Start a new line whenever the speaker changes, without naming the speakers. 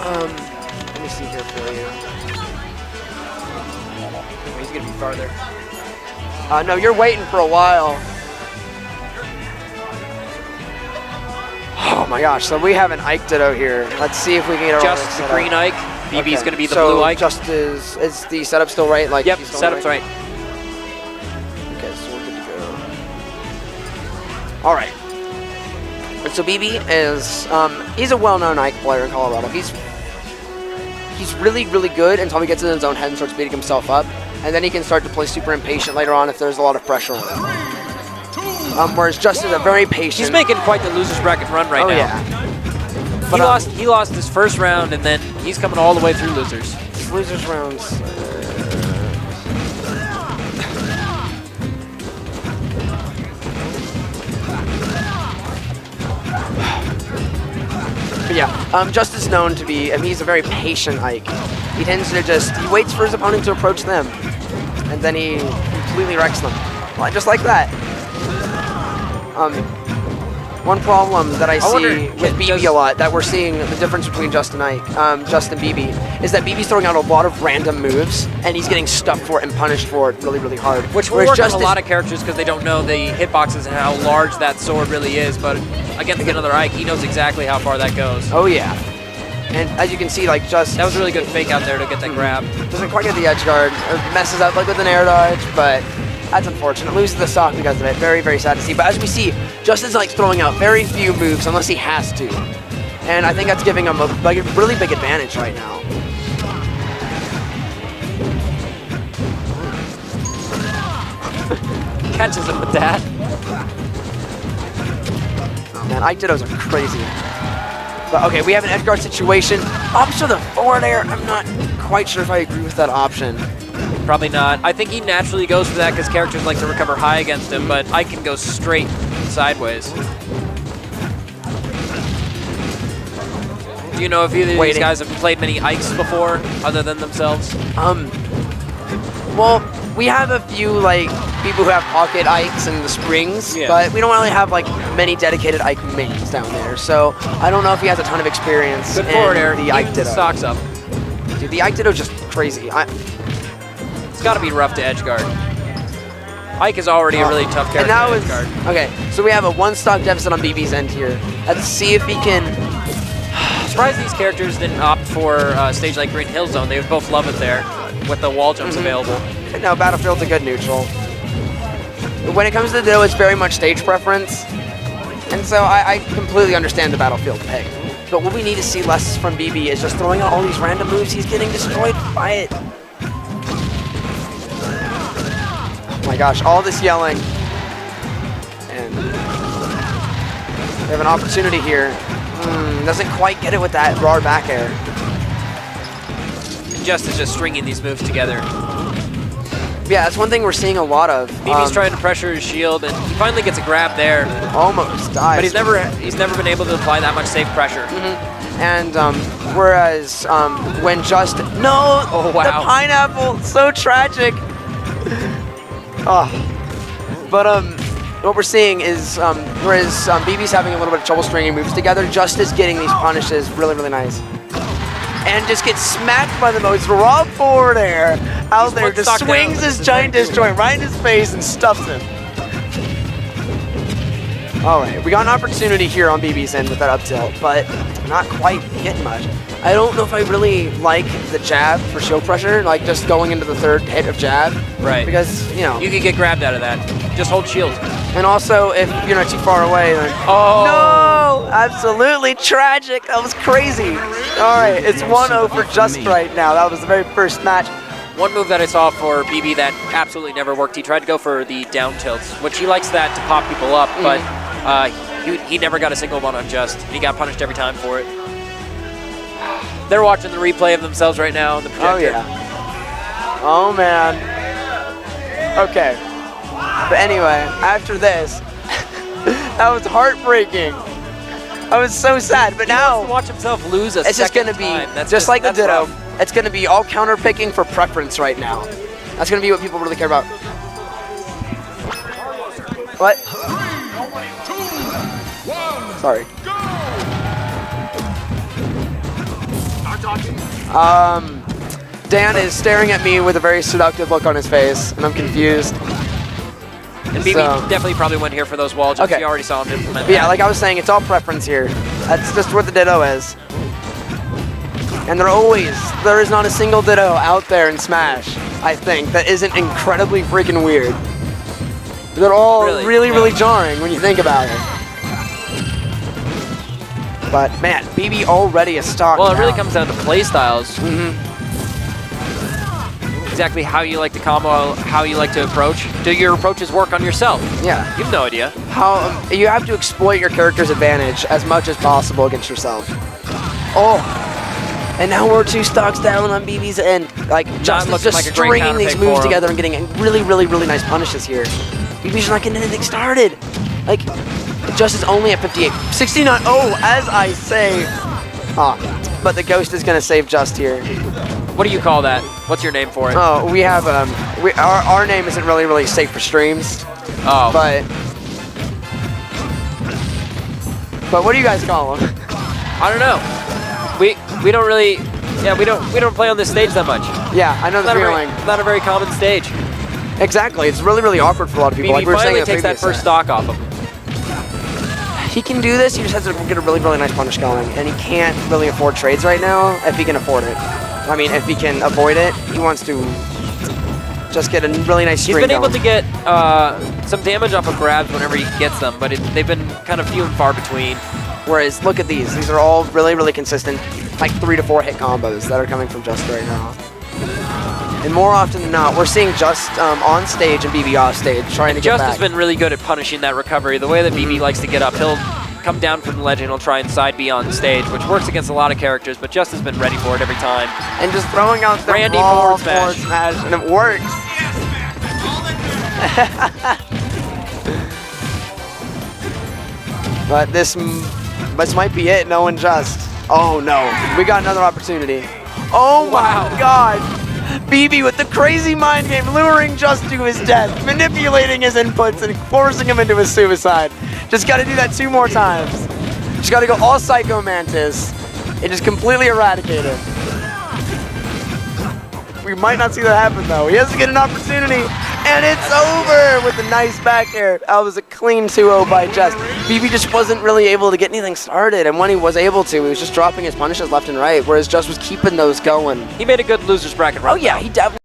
Let me see here for you.
He's gonna be farther.
No, you're waiting for a while. Oh my gosh, so we have an Ike Ditto here. Let's see if we can get our
Just the green Ike. BB's gonna be the
so
blue Ike.
Just is the setup still right? Like
yep, setup's right.
Okay, so we're good to go. All right. And so BB is he's a well-known Ike player in Colorado. He's really, really good until he gets in his own head and starts beating himself up. And then he can start to play super impatient later on if there's a lot of pressure on him. Whereas Justin's a very patient.
He's making quite the loser's bracket run right now.
Yeah.
But he lost his first round, and then he's coming all the way through losers.
Losers rounds. But yeah, Justin's known to be, he's a very patient Ike. He tends to he waits for his opponent to approach them, and then he completely wrecks them. Well, just like that. One problem that I see with BB a lot, that we're seeing the difference between Justin and BB, is that BB's throwing out a lot of random moves, and he's getting stuffed for it and punished for it really, really hard.
Which will work on a lot of characters because they don't know the hitboxes and how large that sword really is, but against another Ike, he knows exactly how far that goes.
Oh yeah. And as you can see, like that
was a really good fake out there to get that grab.
Doesn't quite get the edge guard. It messes up like with an air dodge, but that's unfortunate. Loses the stock because of it. Very, very sad to see. But as we see, Justin's like throwing out very few moves unless he has to. And I think that's giving him a really big advantage right now.
Catches him with that.
Oh man, Ike Dittos are crazy. But okay, we have an edge guard situation. Opts to the forward air. I'm not quite sure if I agree with that option.
Probably not. I think he naturally goes for that because characters like to recover high against him, but Ike can go straight sideways. Do you know if either of these guys have played many Ikes before, other than themselves?
Well, we have a few like people who have pocket Ikes and the springs, but we don't really have like many dedicated Ike mains down there. So I don't know if he has a ton of experience.
Good forward air.
The Ike Ditto.
Stocks up.
Dude, the Ike Ditto's just crazy.
It's got to be rough to edge guard. Ike is already a really tough character to edge guard.
Okay, so we have a one stock deficit on BB's end here. Let's see if he can.
I'm surprised these characters didn't opt for a stage like Green Hill Zone. They would both love it there with the wall jumps available.
No, Battlefield's a good neutral. When it comes to the Ditto, it's very much stage preference. And so I completely understand the Battlefield pick. But what we need to see less from BB is just throwing out all these random moves. He's getting destroyed by it. Oh my gosh, all this yelling. And we have an opportunity here. Doesn't quite get it with that raw back air.
Just stringing these moves together.
Yeah, that's one thing we're seing a lot of.
BB's trying to pressure his shield, and he finally gets a grab there.
Almost dies.
But he's never been able to apply that much safe pressure.
And whereas when Just the pineapple, so tragic. But what we're seeing is whereas BB's having a little bit of trouble stringing moves together, Just is getting these punishes really, really nice. And just gets smacked by the most raw forward air out there. Just swings his giant disjoint right in his face and stuffs him. All right, we got an opportunity here on BB's end with that up tilt, but not quite hitting much. I don't know if I really like the jab for shield pressure, like just going into the third hit of jab.
Right.
Because, you know.
You can get grabbed out of that. Just hold shield.
And also, if you're not too far away, then.
Oh!
No! Absolutely tragic. That was crazy. All right, it's 1-0 for Just right now. That was the very first match.
One move that I saw for BB that absolutely never worked, he tried to go for the down tilts, which he likes that to pop people up, but he never got a single one on Just. He got punished every time for it. They're watching the replay of themselves right now on the projector.
Oh, yeah. Oh, man. Okay. But anyway, after this, that was heartbreaking. I was so sad, but now
to watch himself lose
it's just going to be just like the Ditto. Rough. It's going to be all counter picking for preference right now. That's going to be what people really care about. What? 3, 2, 1, sorry. Dan is staring at me with a very seductive look on his face, and I'm confused.
And BB definitely probably went here for those wall jumps.
Okay.
You already saw him implement
But yeah,
that.
like I was saying, it's all preference here. That's just what the Ditto is. And there is not a single Ditto out there in Smash, I think, that isn't incredibly freaking weird. They're all really jarring when you think about it. But man, BB already a stock.
Well, it really
down.
comes down to play styles. Exactly how you like to combo, how you like to approach. Do your approaches work on yourself?
Yeah.
You have no idea.
How you have to exploit your character's advantage as much as possible against yourself. Oh, and now we're 2 stocks down on BB's end. Like Justin's just
like a great
stringing these
counterpick
moves
for him.
together and getting really nice punishes here. BB's just not getting anything started. Like Just is only at 58, 69. Oh, as I say, but the Ghost is gonna save Just here.
What do you call that? What's your name for it?
Oh, we have our name isn't really safe for streams.
Oh,
But what do you guys call them?
I don't know. We don't really, we don't play on this stage that much.
Yeah, I know the feeling.
Not a very common stage.
Exactly, it's really awkward for a lot of people.
BB
Like we were saying
finally
in the
takes that
previous
first
set.
stock off him.
He can do this. He just has to get a really nice punish going, and he can't really afford trades right now. If he can afford it, I mean, if he can avoid it, he wants to just get a really nice string
He's been able
going.
to get some damage off of grabs whenever he gets them, but they've been kind of few and far between.
Whereas, look at these. These are all really consistent, like 3 to 4 hit combos that are coming from Just right now. And more often than not, we're seeing Just on stage and BB off stage trying to get
Just
back.
has been really good at punishing that recovery. The way that BB likes to get up, he'll come down from the ledge and he'll try and side B on stage, which works against a lot of characters, but Just has been ready for it every time.
And just throwing out the
Randy
raw
forward smash.
and it works. But this might be it, knowing Just. Oh no, we got another opportunity. Oh
Wow.
my god! BB with the crazy mind game, luring Just to his death, manipulating his inputs and forcing him into his suicide. Just gotta do that 2 more times. Just gotta go all Psycho Mantis and just completely eradicate it. We might not see that happen though. He has to get an opportunity, and it's over with a nice back air. That was a clean 2-0 by Just. BB just wasn't really able to get anything started, and when he was able to, he was just dropping his punishes left and right, whereas Just was keeping those going.
He made a good loser's bracket run.
Oh yeah, he definitely